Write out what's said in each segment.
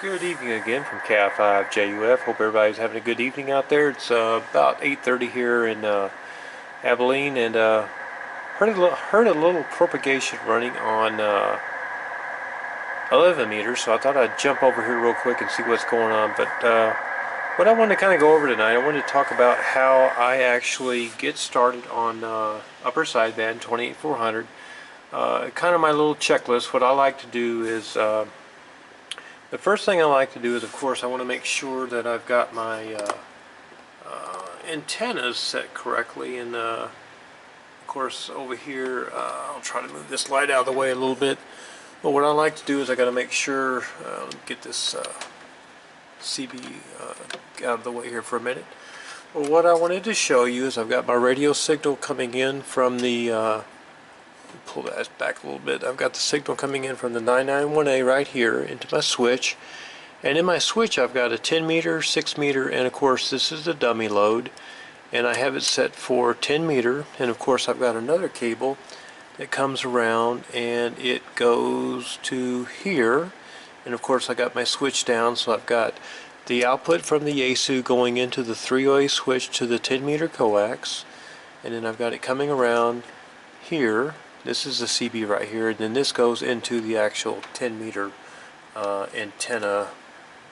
Good evening again from KI5JUF. Hope everybody's having a good evening out there. It's about 8:30 here in Abilene, and heard a little propagation running on 11 meters, so I thought I'd jump over here real quick and see what's going on. But what I want to kind of go over tonight, I wanted to talk about how I actually get started on upper sideband 28400. Kind of my little checklist. What I like to do is the first thing I like to do is, of course, I want to make sure that I've got my antennas set correctly. And of course, over here, I'll try to move this light out of the way a little bit. But what I like to do is I got to make sure, get this CB out of the way here for a minute. Well, what I wanted to show you is I've got my radio signal coming in from the pull that back a little bit. I've got the signal coming in from the 991A right here into my switch, and in my switch I've got a 10 meter, 6 meter, and of course this is the dummy load, and I have it set for 10 meter. And of course I've got another cable that comes around and it goes to here, and of course I got my switch down, so I've got the output from the Yaesu going into the 3-way switch to the 10 meter coax, and then I've got it coming around here. This is the CB right here, and then this goes into the actual 10 meter antenna,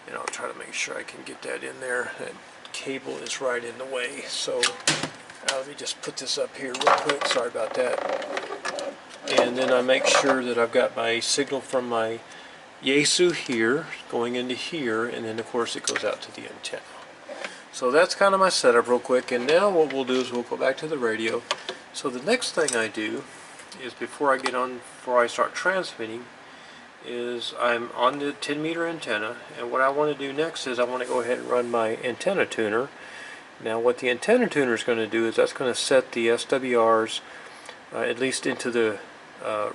and I'll try to make sure I can get that in there. That cable is right in the way, so let me just put this up here real quick, sorry about that. And then I make sure that I've got my signal from my Yaesu here going into here, and then of course it goes out to the antenna. So that's kind of my setup real quick, and now what we'll do is we'll go back to the radio. So the next thing I do is before I start transmitting, is I'm on the 10 meter antenna, and what I want to do next is I want to go ahead and run my antenna tuner. Now what the antenna tuner is going to do is that's going to set the SWRs at least into the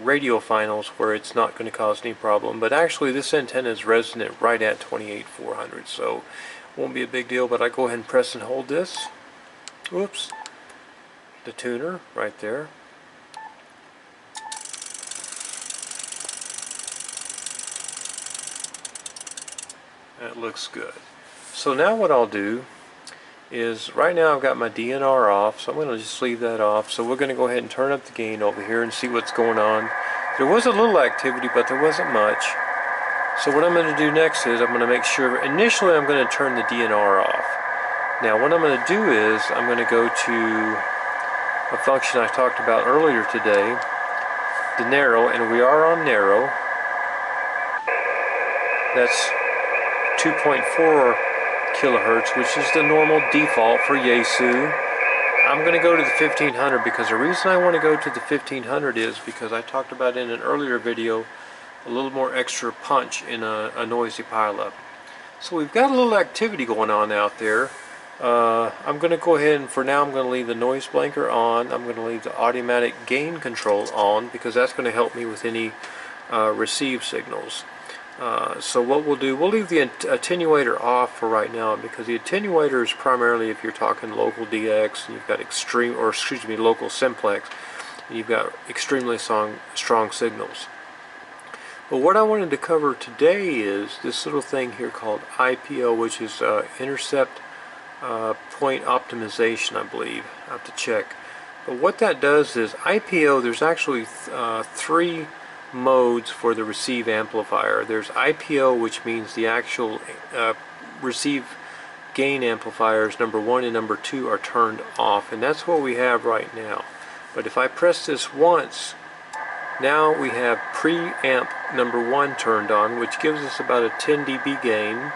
radio finals where it's not going to cause any problem. But actually this antenna is resonant right at 28400, so it won't be a big deal. But I go ahead and press and hold this. Whoops. The tuner right there. That looks good. So now what I'll do is, right now I've got my DNR off, so I'm going to just leave that off. So we're going to go ahead and turn up the gain over here and see what's going on. There was a little activity, but there wasn't much. So what I'm going to do next is I'm going to make sure, initially I'm going to turn the DNR off. Now what I'm going to do is I'm going to go to a function I talked about earlier today, the narrow, and we are on narrow. That's 2.4 kilohertz, which is the normal default for Yaesu. I'm going to go to the 1500 because the reason I want to go to the 1500 is because I talked about in an earlier video a little more extra punch in a noisy pileup. So we've got a little activity going on out there. I'm going to go ahead and for now I'm going to leave the noise blanker on. I'm going to leave the automatic gain control on because that's going to help me with any receive signals. So what we'll do, we'll leave the attenuator off for right now because the attenuator is primarily if you're talking local DX and you've got local simplex, and you've got extremely strong signals. But what I wanted to cover today is this little thing here called IPO, which is Intercept Point Optimization, I believe. I have to check. But what that does is IPO, there's actually three modes for the receive amplifier. There's IPO, which means the actual receive gain amplifiers number 1 and number 2 are turned off, and that's what we have right now. But if I press this once, now we have preamp number 1 turned on, which gives us about a 10 dB gain.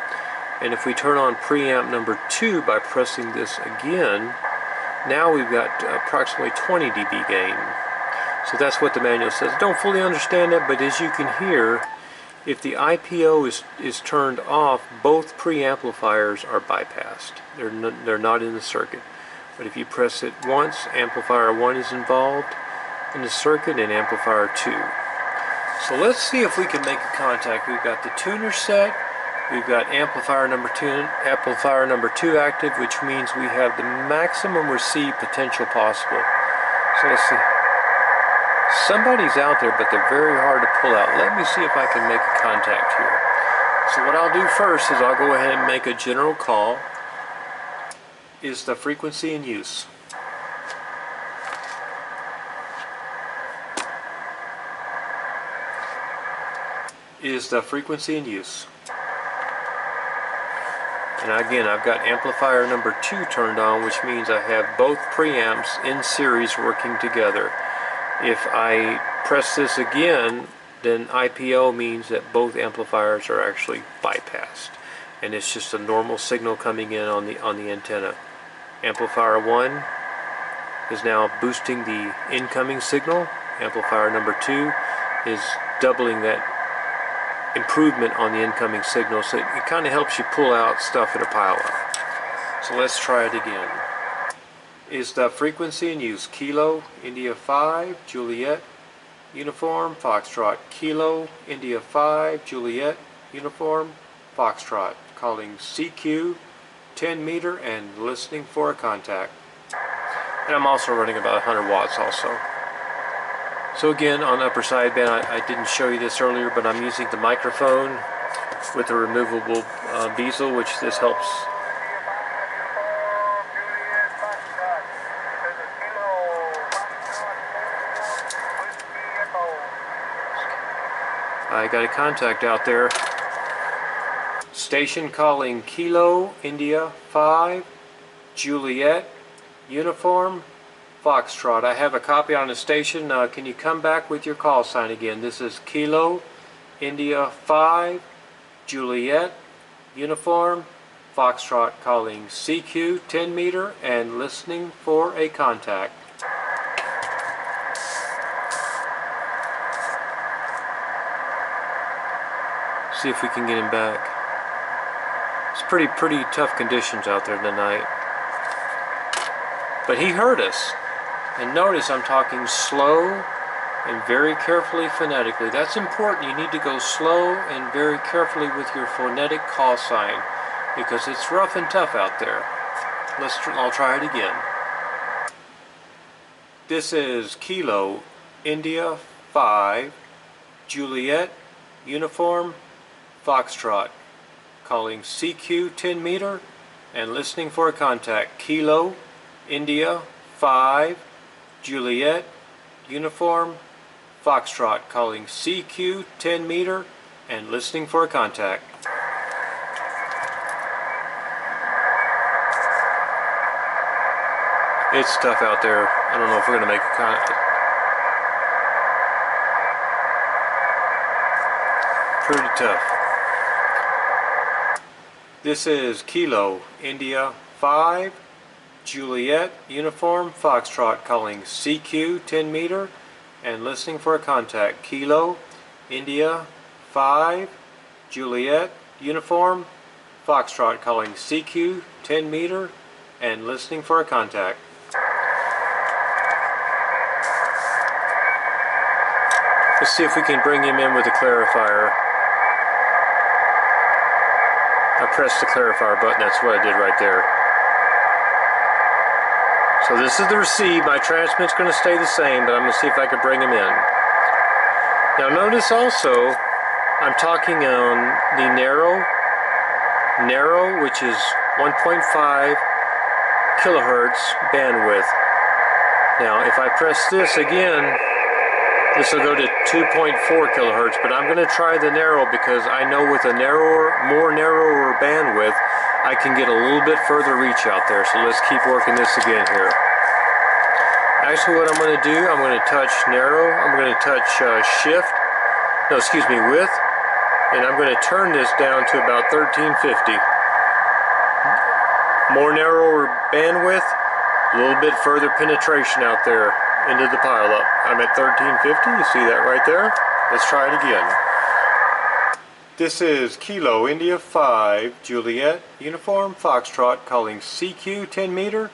And if we turn on preamp number 2 by pressing this again, now we've got approximately 20 dB gain. So that's what the manual says. I don't fully understand it, but as you can hear, if the IPO is turned off, both preamplifiers are bypassed. They're not in the circuit. But if you press it once, amplifier 1 is involved in the circuit and amplifier 2. So let's see if we can make a contact. We've got the tuner set. We've got amplifier number 2 active, which means we have the maximum receive potential possible. So let's see. Somebody's out there, but they're very hard to pull out. Let me see if I can make a contact here. So what I'll do first is I'll go ahead and make a general call. Is the frequency in use? Is the frequency in use? And again, I've got amplifier number 2 turned on, which means I have both preamps in series working together. If I press this again, then IPO means that both amplifiers are actually bypassed, and it's just a normal signal coming in on the antenna. Amplifier 1 is now boosting the incoming signal. Amplifier number 2 is doubling that improvement on the incoming signal, so it kind of helps you pull out stuff in a pile up. So let's try it again. Is the frequency in use? Kilo, India 5, Juliet, Uniform, Foxtrot. Kilo, India 5, Juliet, Uniform, Foxtrot. Calling CQ, 10 meter, and listening for a contact. And I'm also running about 100 watts also. So again, on upper sideband, I didn't show you this earlier, but I'm using the microphone with a removable bezel, which this helps. I got a contact out there. Station calling Kilo, India 5, Juliet, Uniform, Foxtrot. I have a copy on the station. Can you come back with your call sign again? This is Kilo, India 5, Juliet, Uniform, Foxtrot, calling CQ 10 meter and listening for a contact. See if we can get him back. It's pretty tough conditions out there tonight. But he heard us. And notice I'm talking slow and very carefully phonetically. That's important. You need to go slow and very carefully with your phonetic call sign, because it's rough and tough out there. I'll try it again. This is Kilo, India 5, Juliet, Uniform, Foxtrot. Calling CQ 10 meter and listening for a contact. Kilo, India 5, Juliet, Uniform, Foxtrot, calling CQ 10 meter and listening for a contact. It's tough out there. I don't know if we're going to make a contact. Pretty tough. This is Kilo, India 5, Juliet, Uniform, Foxtrot, calling CQ 10 meter and listening for a contact. Kilo, India 5, Juliet, Uniform, Foxtrot, calling CQ 10 meter and listening for a contact. Let's see if we can bring him in with a clarifier. I pressed the clarifier button, that's what I did right there. So this is the receive. My transmit's going to stay the same, but I'm going to see if I can bring him in. Now notice also, I'm talking on the narrow, which is 1.5 kilohertz bandwidth. Now if I press this again, this will go to 2.4 kilohertz, but I'm going to try the narrow because I know with a more narrower bandwidth, I can get a little bit further reach out there. So let's keep working this again here. Actually, what I'm going to do, I'm going to touch narrow, I'm going to touch width, and I'm going to turn this down to about 1350. More narrower bandwidth, a little bit further penetration out there into the pileup. I'm at 1350, you see that right there? Let's try it again. This is Kilo, India 5, Juliet, Uniform, Foxtrot, calling CQ 10 meter.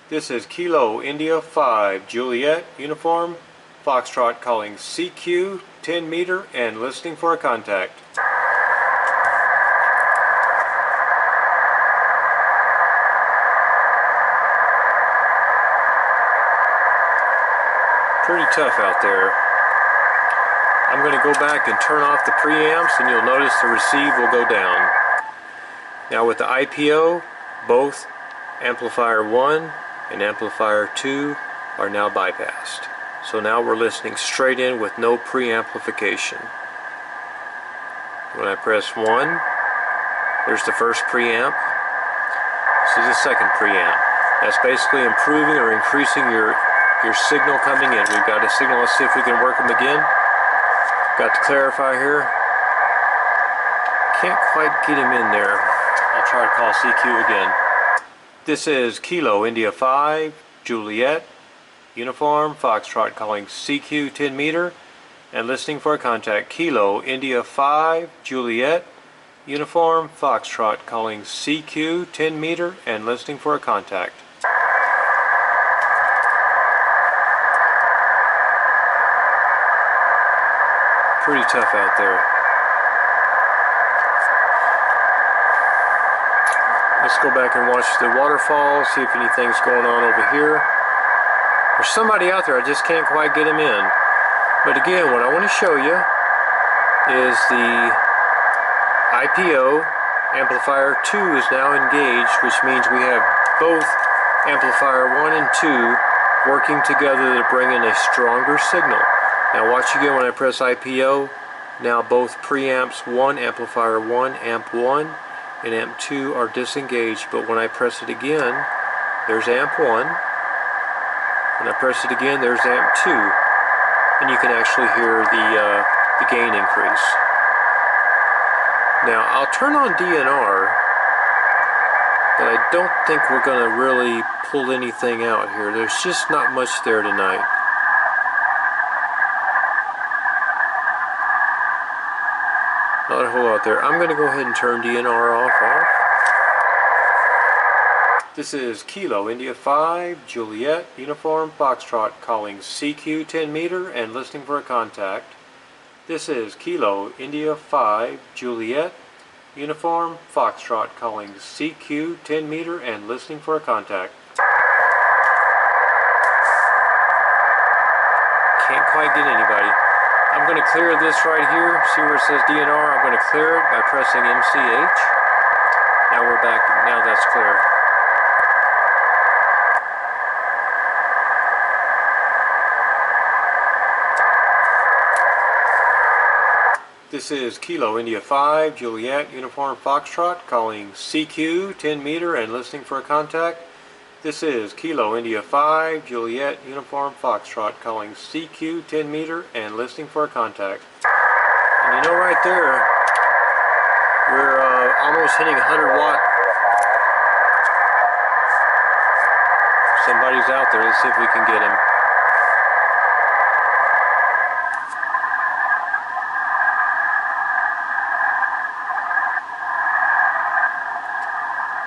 This is Kilo, India 5, Juliet, Uniform, Foxtrot, calling CQ 10 meter and listening for a contact. Pretty tough out there. I'm going to go back and turn off the preamps, and you'll notice the receive will go down. Now with the IPO, both amplifier 1 and amplifier 2 are now bypassed. So now we're listening straight in with no preamplification. When I press 1, there's the first preamp. This is the second preamp. That's basically improving or increasing your signal coming in. We've got a signal. Let's see if we can work them again. Got to clarify here. Can't quite get him in there. I'll try to call CQ again. This is Kilo India 5 Juliet Uniform Foxtrot calling CQ 10 meter and listening for a contact. Kilo India 5 Juliet Uniform Foxtrot calling CQ 10 meter and listening for a contact. Pretty tough out there. Let's go back and watch the waterfall, see if anything's going on over here. There's somebody out there, I just can't quite get him in. But again, what I want to show you is the IPO amplifier 2 is now engaged, which means we have both amplifier 1 and 2 working together to bring in a stronger signal. Now watch again when I press IPO. Now both preamps 1, amplifier 1, AMP1 and AMP2 are disengaged, but when I press it again, there's AMP1. When I press it again, there's AMP2, and you can actually hear the gain increase. Now I'll turn on DNR, but I don't think we're going to really pull anything out here. There's just not much there tonight. Not a whole lot there. I'm going to go ahead and turn DNR off. This is Kilo India 5 Juliet Uniform Foxtrot calling CQ 10 meter and listening for a contact. This is Kilo India 5 Juliet Uniform Foxtrot calling CQ 10 meter and listening for a contact. Can't quite get anybody. I'm going to clear this right here. See where it says DNR? I'm going to clear it by pressing MCH. Now we're back. Now that's clear. This is Kilo India 5 Juliet Uniform Foxtrot calling CQ 10 meter and listening for a contact. This is Kilo India 5 Juliet Uniform Foxtrot calling CQ 10 meter and listening for a contact. And you know right there, we're almost hitting 100 watt. Somebody's out there. Let's see if we can get him.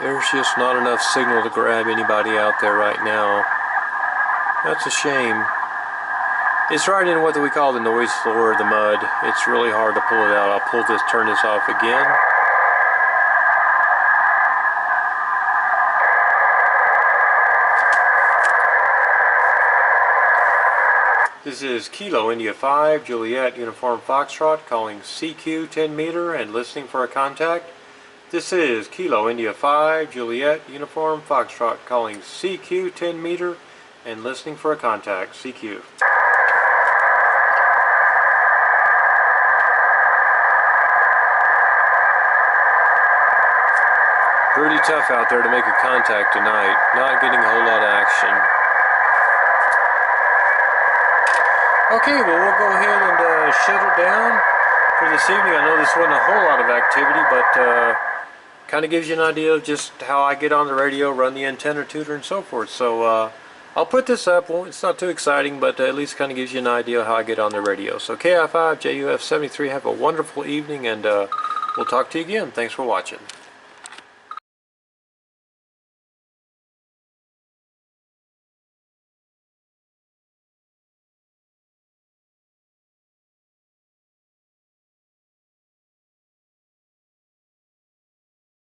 There's just not enough signal to grab anybody out there right now. That's a shame. It's right in what we call the noise floor, the mud. It's really hard to pull it out. I'll turn this off again. This is Kilo India 5 Juliet Uniform Foxtrot calling CQ 10 meter and listening for a contact. This is Kilo India 5 Juliet Uniform Foxtrot calling CQ 10 meter and listening for a contact. CQ. Pretty tough out there to make a contact tonight. Not getting a whole lot of action. Okay, well we'll go ahead and shut it down for this evening. I know this wasn't a whole lot of activity, but kind of gives you an idea of just how I get on the radio, run the antenna tutor and so forth. So I'll put this up. Well, it's not too exciting, but at least kind of gives you an idea of how I get on the radio. So KI5 JUF 73, have a wonderful evening, and we'll talk to you again. Thanks for watching.